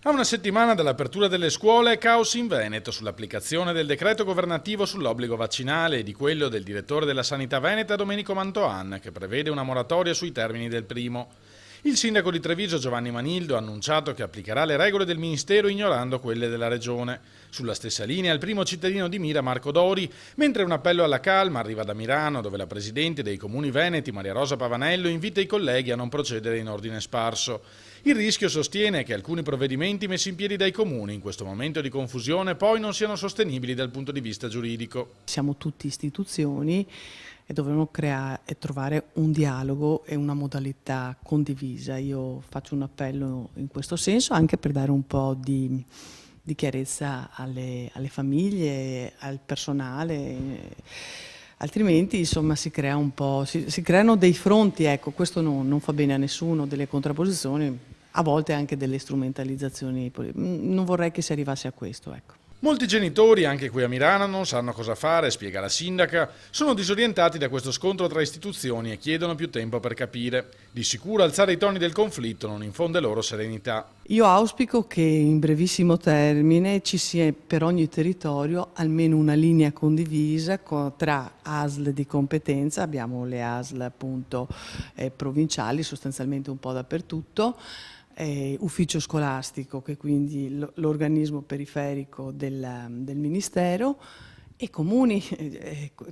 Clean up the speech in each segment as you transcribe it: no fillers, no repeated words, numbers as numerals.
A una settimana dall'apertura delle scuole, caos in Veneto sull'applicazione del decreto governativo sull'obbligo vaccinale e di quello del direttore della sanità veneta Domenico Mantoan, che prevede una moratoria sui termini del primo. Il sindaco di Treviso Giovanni Manildo ha annunciato che applicherà le regole del Ministero ignorando quelle della Regione. Sulla stessa linea il primo cittadino di Mira Marco Dori, mentre un appello alla calma arriva da Milano, dove la Presidente dei Comuni Veneti Maria Rosa Pavanello invita i colleghi a non procedere in ordine sparso. Il rischio, sostiene, è che alcuni provvedimenti messi in piedi dai comuni in questo momento di confusione poi non siano sostenibili dal punto di vista giuridico. Siamo tutte istituzioni e dovremmo creare e trovare un dialogo e una modalità condivisa. Io faccio un appello in questo senso anche per dare un po' di chiarezza alle famiglie, al personale. Altrimenti insomma si crea un po', si creano dei fronti, ecco, questo non fa bene a nessuno, delle contrapposizioni, a volte anche delle strumentalizzazioni. Non vorrei che si arrivasse a questo, ecco. Molti genitori, anche qui a Milano, non sanno cosa fare, spiega la sindaca, sono disorientati da questo scontro tra istituzioni e chiedono più tempo per capire. Di sicuro alzare i toni del conflitto non infonde loro serenità. Io auspico che in brevissimo termine ci sia per ogni territorio almeno una linea condivisa tra ASL di competenza, abbiamo le ASL appunto provinciali sostanzialmente un po' dappertutto, ufficio scolastico che è quindi l'organismo periferico del Ministero e comuni,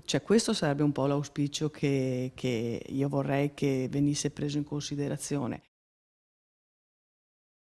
cioè questo sarebbe un po' l'auspicio che io vorrei che venisse preso in considerazione.